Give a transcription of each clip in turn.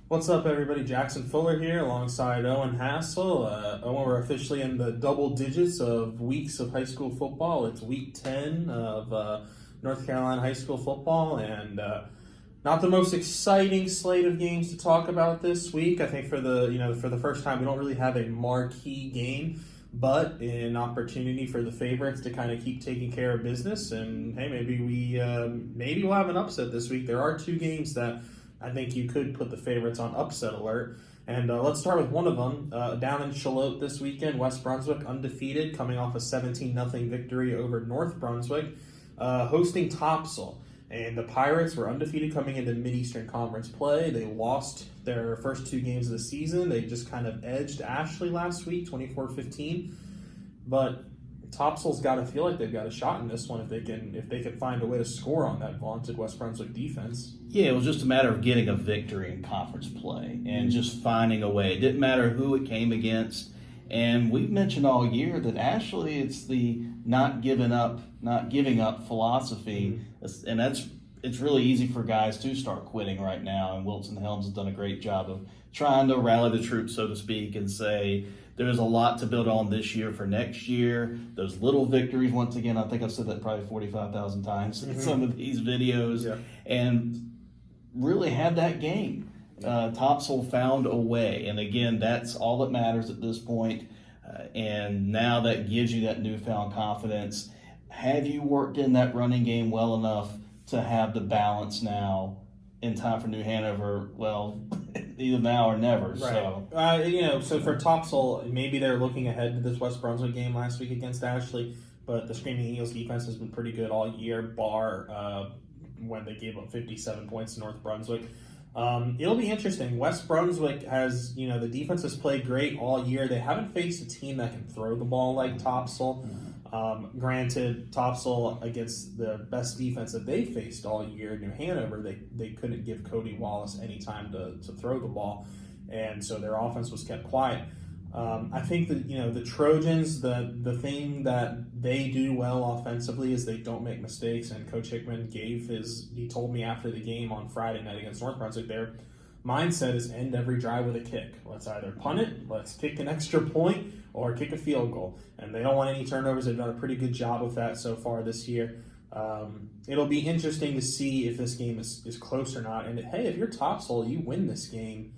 What's up, everybody? Jackson Fuller here alongside Owen Hassell. Owen, we're officially in the double digits of weeks of high school football. It's week 10 of North Carolina high school football, and not the most exciting slate of games to talk about this week. I think for the first time, we don't really have a marquee game, but an opportunity for the favorites to kind of keep taking care of business. And hey, maybe we'll have an upset this week. There are two games that I think you could put the favorites on upset alert. And let's start with one of them. Down in Charlotte this weekend, West Brunswick undefeated, coming off a 17-0 victory over North Brunswick, hosting Topsail. And the Pirates were undefeated coming into Mid-Eastern Conference play. They lost their first two games of the season. They just kind of edged Ashley last week, 24-15. But Topsail's got to feel like they've got a shot in this one if they can find a way to score on that vaunted West Brunswick defense. Yeah, it was just a matter of getting a victory in conference play and just finding a way. It didn't matter who it came against. And we've mentioned all year that actually it's the not giving up philosophy, and it's really easy for guys to start quitting right now. And Wilson Helms has done a great job of trying to rally the troops, so to speak, and say there's a lot to build on this year for next year. Those little victories, once again, I think I've said that probably 45,000 times in some of these videos, and really had that game. Topsail found a way, and again, that's all that matters at this point. And now that gives you that newfound confidence. Have you worked in that running game well enough to have the balance now in time for New Hanover? Well, either now or never. Right. So for Topsail, maybe they're looking ahead to this West Brunswick game last week against Ashley, but the Screaming Eagles defense has been pretty good all year, bar when they gave up 57 points to North Brunswick. It'll be interesting. West Brunswick has, the defense has played great all year. They haven't faced a team that can throw the ball like Topsail. Granted, Topsail, against the best defense that they faced all year, New Hanover, they couldn't give Cody Wallace any time to throw the ball, and so their offense was kept quiet. I think that the Trojans, the thing that they do well offensively is they don't make mistakes. And Coach Hickman he told me after the game on Friday night against North Brunswick, their mindset is end every drive with a kick. Let's either punt it, let's kick an extra point, or kick a field goal. And they don't want any turnovers. They've done a pretty good job with that so far this year. It'll be interesting to see if this game is close or not. And hey, if you're Topsail, you win this game,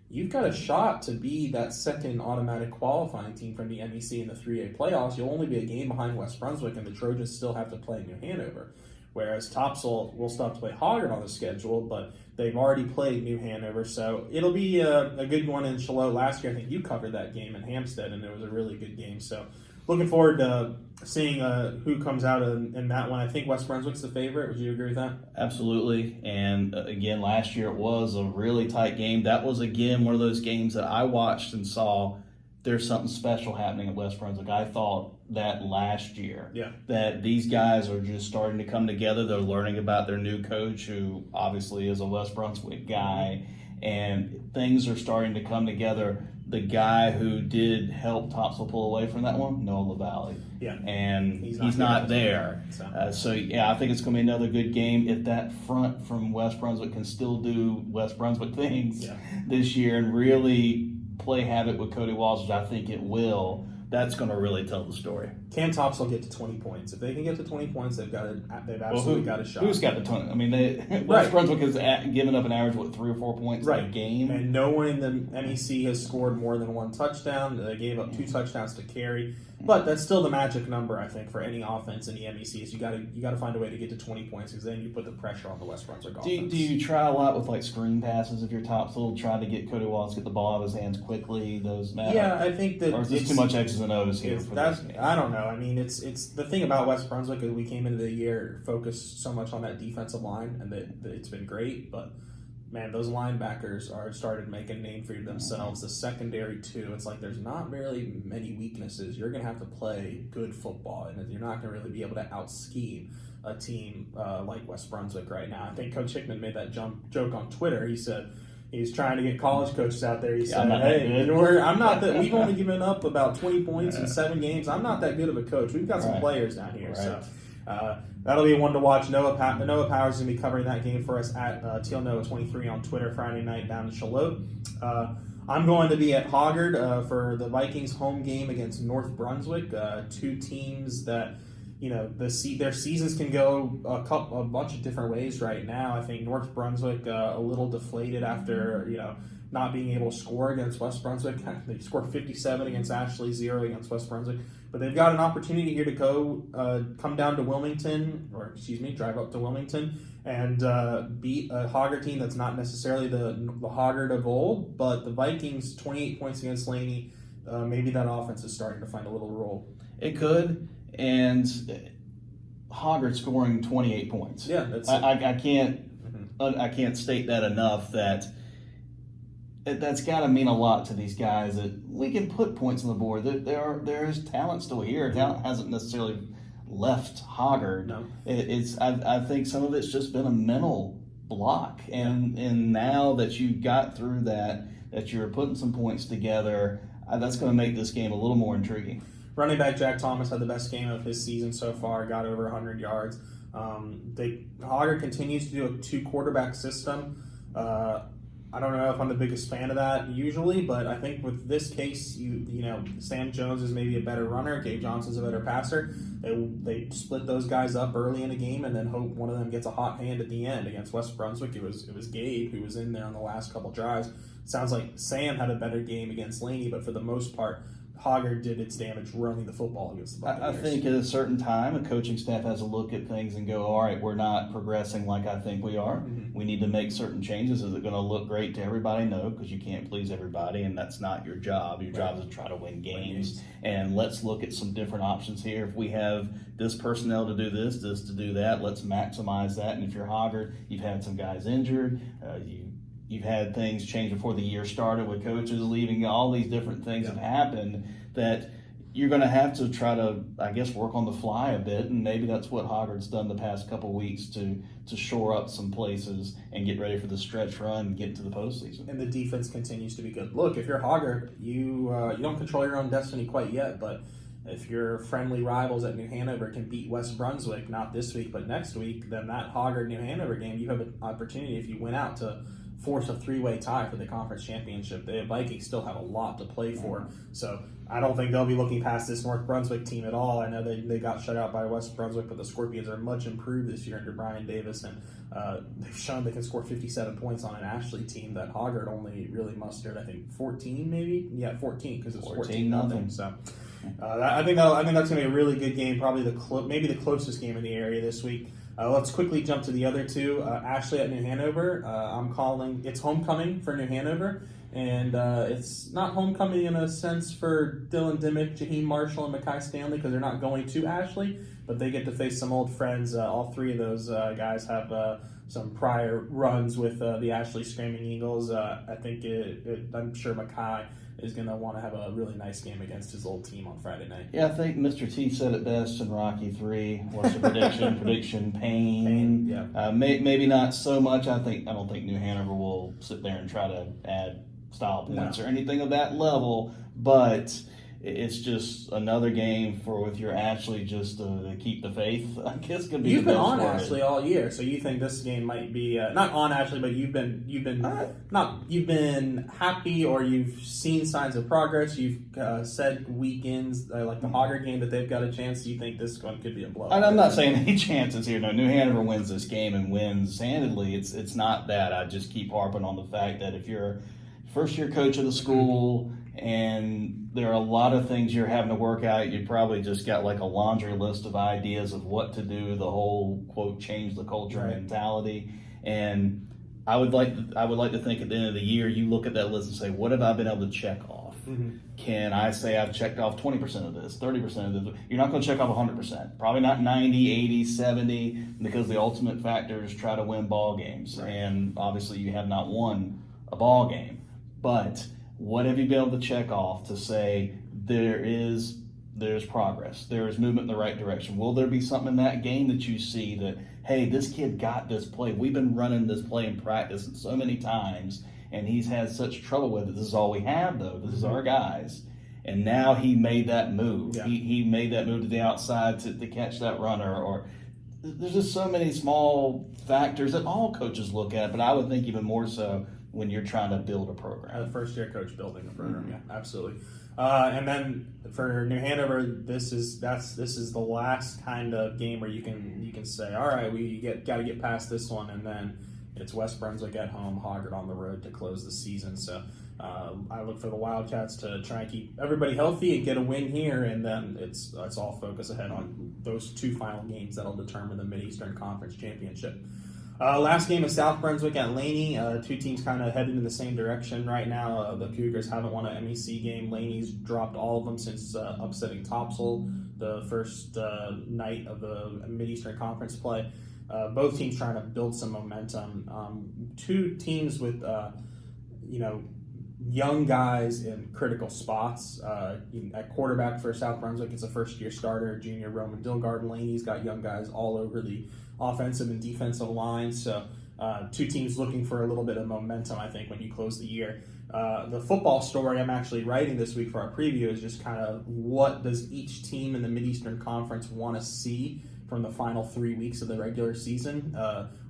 you've got a shot to be that second automatic qualifying team from the MEC in the 3A playoffs. You'll only be a game behind West Brunswick, and the Trojans still have to play New Hanover. Whereas Topsail will still have to play Hoggard on the schedule, but they've already played New Hanover. So it'll be a good one in Charlotte. Last year, I think you covered that game in Hampstead, and it was a really good game. So looking forward to seeing who comes out in that one. I think West Brunswick's the favorite. Would you agree with that? Absolutely. And again, last year it was a really tight game. That was, again, one of those games that I watched and saw there's something special happening at West Brunswick. I thought that last year, that these guys are just starting to come together. They're learning about their new coach, who obviously is a West Brunswick guy, and things are starting to come together. The guy who did help Topsail pull away from that one, Noah LaValle. Yeah. And he's not there. So I think it's going to be another good game. If that front from West Brunswick can still do West Brunswick things this year and really play havoc with Cody Wallace, which I think it will, that's going to really tell the story. Can Topsail get to 20 points? If they can get to 20 points, they've absolutely got a shot. Who's got the 20? I mean, West Brunswick has given up an average, 3 or 4 points a game? And no one in the MEC has scored more than one touchdown. They gave up 2 touchdowns to carry. But that's still the magic number, I think, for any offense in the MEC. Is you got to find a way to get to 20 points, because then you put the pressure on the West Brunswick offense. Do you try a lot with like screen passes if you're Topsail, try to get Cody Wallace, get the ball out of his hands quickly? I think that. Or is this too much X's and O's here? I don't know. I mean, it's the thing about West Brunswick is we came into the year focused so much on that defensive line, and that it's been great, but man, those linebackers are started making a name for themselves. The secondary, too. It's like there's not really many weaknesses. You're going to have to play good football, and you're not going to really be able to out-scheme a team like West Brunswick right now. I think Coach Hickman made that joke on Twitter. He said he's trying to get college coaches out there. He said, I'm not that. We've only given up about 20 points in 7 games. I'm not that good of a coach. We've got some players down here. So That'll be one to watch. Noah Powers is going to be covering that game for us at TealNoah23 on Twitter Friday night down in Charlotte. I'm going to be at Hoggard for the Vikings home game against North Brunswick, two teams that, their seasons can go a bunch of different ways right now. I think North Brunswick a little deflated after, not being able to score against West Brunswick. They scored 57 against Ashley, 0 against West Brunswick. But they've got an opportunity here to come down to Wilmington, drive up to Wilmington and beat a Hoggard team that's not necessarily the Hoggard of old, but the Vikings, 28 points against Laney, maybe that offense is starting to find a little role. It could, and Hoggard scoring 28 points. Yeah, that's I can't state that enough. That's got to mean a lot to these guys that we can put points on the board. There's talent still here. Talent hasn't necessarily left Hoggard. No. I think some of it's just been a mental block, and now that you got through that you're putting some points together, that's going to make this game a little more intriguing. Running back Jack Thomas had the best game of his season so far. Got over 100 yards. Hoggard continues to do a 2-quarterback system. I don't know if I'm the biggest fan of that usually, but I think with this case, Sam Jones is maybe a better runner. Gabe Johnson's a better passer. They split those guys up early in the game and then hope one of them gets a hot hand at the end. Against West Brunswick, it was Gabe who was in there on the last couple drives. Sounds like Sam had a better game against Laney, but for the most part, Hoggard did its damage running the football against the Buccaneers. I think at a certain time, a coaching staff has to look at things and go, all right, we're not progressing like I think we are. Mm-hmm. We need to make certain changes. Is it going to look great to everybody? No, because you can't please everybody, and that's not your job. Your job is to try to win games. And let's look at some different options here. If we have this personnel to do this to do that, let's maximize that. And if you're Hoggard, you've had some guys injured. You've had things change before the year started with coaches leaving. All these different things have happened that you're going to have to try to, I guess, work on the fly a bit. And maybe that's what Hoggard's done the past couple of weeks to shore up some places and get ready for the stretch run and get into the postseason. And the defense continues to be good. Look, if you're Hoggard, you don't control your own destiny quite yet, but if your friendly rivals at New Hanover can beat West Brunswick, not this week but next week, then that Hoggard-New Hanover game, you have an opportunity if you win out to force a 3-way tie for the conference championship. The Vikings still have a lot to play for, so I don't think they'll be looking past this North Brunswick team at all. I know they got shut out by West Brunswick, but the Scorpions are much improved this year under Brian Davis, and they've shown they can score 57 points on an Ashley team that Hoggard only really mustered, I think, 14 maybe? Yeah, 14, because it's 14-0. So I think that's going to be a really good game, probably maybe the closest game in the area this week. Let's quickly jump to the other two. Ashley at New Hanover. I'm calling it's homecoming for New Hanover, and it's not homecoming in a sense for Dylan Dimmick, Jaheim Marshall, and Mackay Stanley because they're not going to Ashley, but they get to face some old friends. All three of those guys have some prior runs with the Ashley Screaming Eagles. I think I'm sure Mackay is going to want to have a really nice game against his old team on Friday night. Yeah, I think Mr. T said it best in Rocky 3. What's the prediction? Prediction, pain. Yeah. Maybe not so much. I don't think New Hanover will sit there and try to add style points or anything of that level, but it's just another game with your Ashley just to keep the faith. I guess could be. You've been on Ashley all year, so you think this game might be not on Ashley, but you've been happy or you've seen signs of progress. You've said weekends like the Hoggard game that they've got a chance. You think this one could be a blow? I'm not saying any chances here. No, New Hanover wins this game and wins handedly. It's not that. I just keep harping on the fact that if you're first-year coach of the school and there are a lot of things you're having to work out, you probably just got like a laundry list of ideas of what to do, the whole, quote, change the culture mentality. And I would like to think at the end of the year, you look at that list and say, what have I been able to check off? Mm-hmm. Can I say I've checked off 20% of this, 30% of this? You're not going to check off 100%. Probably not 90, 80, 70, because the ultimate factor is try to win ball games. Right. And obviously you have not won a ball game. But what have you been able to check off to say there's progress, there is movement in the right direction? Will there be something in that game that you see that, hey, this kid got this play, we've been running this play in practice so many times, and he's had such trouble with it. This is all we have, though. This is our guys. And now he made that move. Yeah. He made that move to the outside to catch that runner. Or there's just so many small factors that all coaches look at, but I would think even more so when you're trying to build a program. First-year coach building a program, yeah, absolutely. And then for New Hanover, this is the last kind of game where you can say, all right, we got to get past this one, and then it's West Brunswick at home, Hoggard on the road to close the season. So I look for the Wildcats to try and keep everybody healthy and get a win here, and then it's all focus ahead on those two final games that'll determine the Mid-Eastern Conference Championship. Last game is South Brunswick at Laney. Two teams kind of headed in the same direction right now. The Cougars haven't won an MEC game. Laney's dropped all of them since upsetting Topsail the first night of the Mid-Eastern Conference play. Both teams trying to build some momentum. Two teams with, young guys in critical spots. At quarterback for South Brunswick, it's a first-year starter, junior Roman Dilgard. Laney's got young guys all over the offensive and defensive line. So two teams looking for a little bit of momentum, I think, when you close the year. The football story I'm actually writing this week for our preview is just kind of what does each team in the Mid-Eastern Conference want to see from the final 3 weeks of the regular season,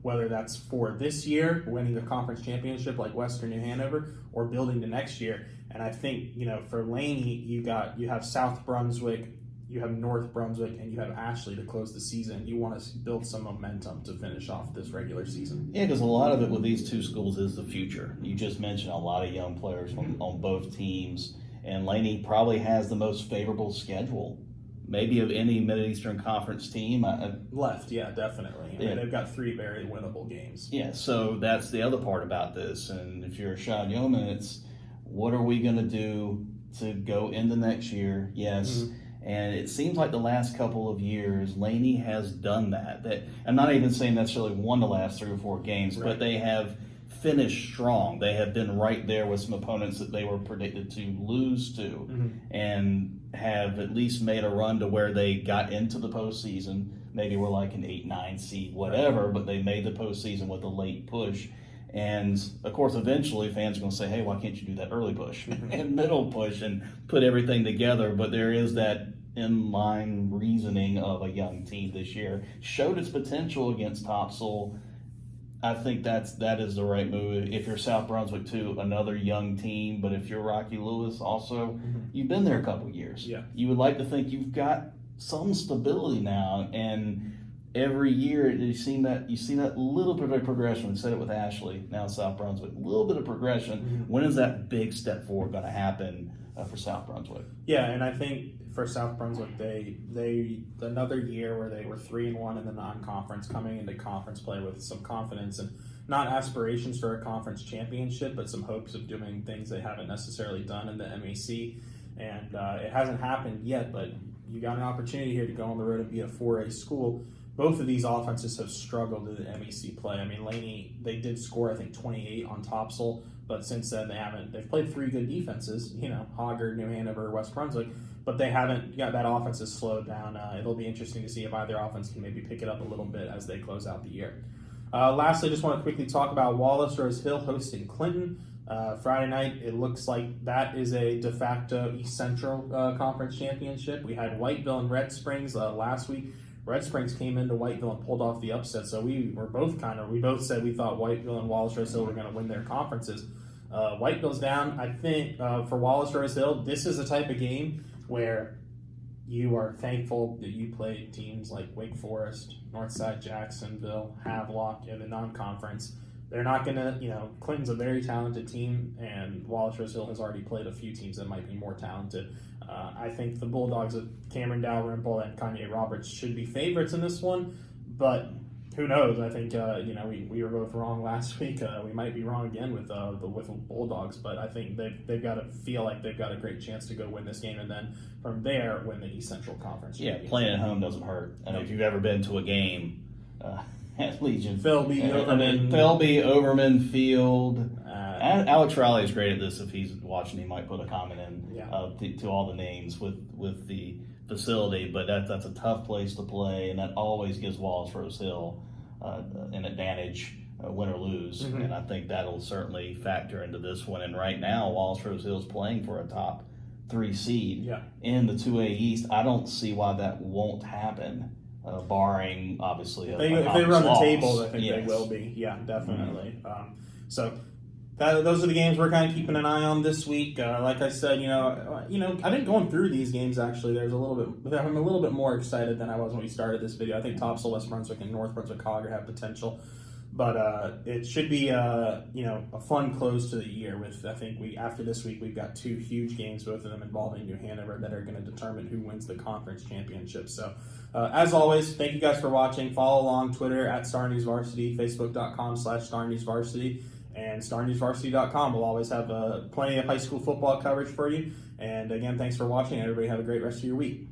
whether that's for this year, winning a conference championship like Western New Hanover, or building to next year. And I think, for Laney, you have South Brunswick, you have North Brunswick, and you have Ashley to close the season. You want to build some momentum to finish off this regular season. Yeah, because a lot of it with these two schools is the future. You just mentioned a lot of young players on both teams, and Laney probably has the most favorable schedule, maybe of any Mid-Eastern Conference team. Left, yeah, definitely. I mean, they've got 3 very winnable games. Yeah, so that's the other part about this. And if you're a Shad Yeoman, it's what are we going to do to go into next year? Yes. Mm-hmm. And it seems like the last couple of years, Laney has done that. I'm not even saying necessarily won the last 3 or 4 games, right, but they have finished strong. They have been right there with some opponents that they were predicted to lose to, mm-hmm, and have at least made a run to where they got into the postseason. Maybe we're like an 8-9 seed, whatever, but they made the postseason with a late push. And, of course, eventually fans are going to say, hey, why can't you do that early push and middle push and put everything together? But there is that in-line reasoning of a young team this year. Showed its potential against Topsail. I think that is the right move. If you're South Brunswick, too, another young team. But if you're Rocky Lewis, also, mm-hmm, you've been there a couple years. Yeah. You would like to think you've got some stability now, and every year you see that little bit of progression. We said it with Ashley, now South Brunswick, a little bit of progression. Mm-hmm. When is that big step forward going to happen for South Brunswick? Yeah, and I think for South Brunswick, they another year where they were 3-1 in the non-conference, coming into conference play with some confidence and not aspirations for a conference championship, but some hopes of doing things they haven't necessarily done in the MAC. And it hasn't happened yet, but you got an opportunity here to go on the road and be a 4A school. Both of these offenses have struggled in the MEC play. I mean, Laney, they did score, I think, 28 on Topsail, but since then they've played 3 good defenses, Hoggard, New Hanover, West Brunswick, but they haven't got that offense has slowed down. It'll be interesting to see if either offense can maybe pick it up a little bit as they close out the year. Lastly, just want to quickly talk about Wallace Rose Hill hosting Clinton. Friday night, it looks like that is a de facto East Central Conference championship. We had Whiteville and Red Springs last week. Red Springs came into Whiteville and pulled off the upset, so we both said we thought Whiteville and Wallace Rose Hill were going to win their conferences. Whiteville's down. I think for Wallace Rose Hill, this is a type of game where you are thankful that you played teams like Wake Forest, Northside Jacksonville, Havelock in the non-conference. They're not going to, Clinton's a very talented team, and Wallace Rose Hill has already played a few teams that might be more talented. I think the Bulldogs of Cameron Dalrymple and Kanye Roberts should be favorites in this one, but who knows? I think, we were both wrong last week. We might be wrong again with the Bulldogs, but I think they've got to feel like they've got a great chance to go win this game, and then from there win the East Central Conference. Yeah, playing at home doesn't hurt. I mean, if you've ever been to a game at Legion, Philby, Overman Field. Alex Riley is great at this. If he's watching, he might put a comment in to all the names with the facility. But that's a tough place to play, and that always gives Wallace Rose Hill an advantage, win or lose. Mm-hmm. And I think that'll certainly factor into this one. And right now, Wallace Rose Hill is playing for a top 3 seed Yeah. in the 2A East. I don't see why that won't happen, barring obviously If they run the table, I think they Yes. will be. Yeah, definitely. So those are the games we're kind of keeping an eye on this week. Like I said, I think going through these games actually, I'm a little bit more excited than I was when we started this video. I think Topsail, West Brunswick, and North Brunswick-Cogger have potential, but it should be a fun close to the year. With I think after this week we've got 2 huge games, both of them involving New Hanover, that are going to determine who wins the conference championship. So. As always, thank you guys for watching. Follow along Twitter at Star News Varsity, Facebook.com/Star News Varsity, and StarNewsVarsity.com. We'll always have plenty of high school football coverage for you. And again, thanks for watching. Everybody have a great rest of your week.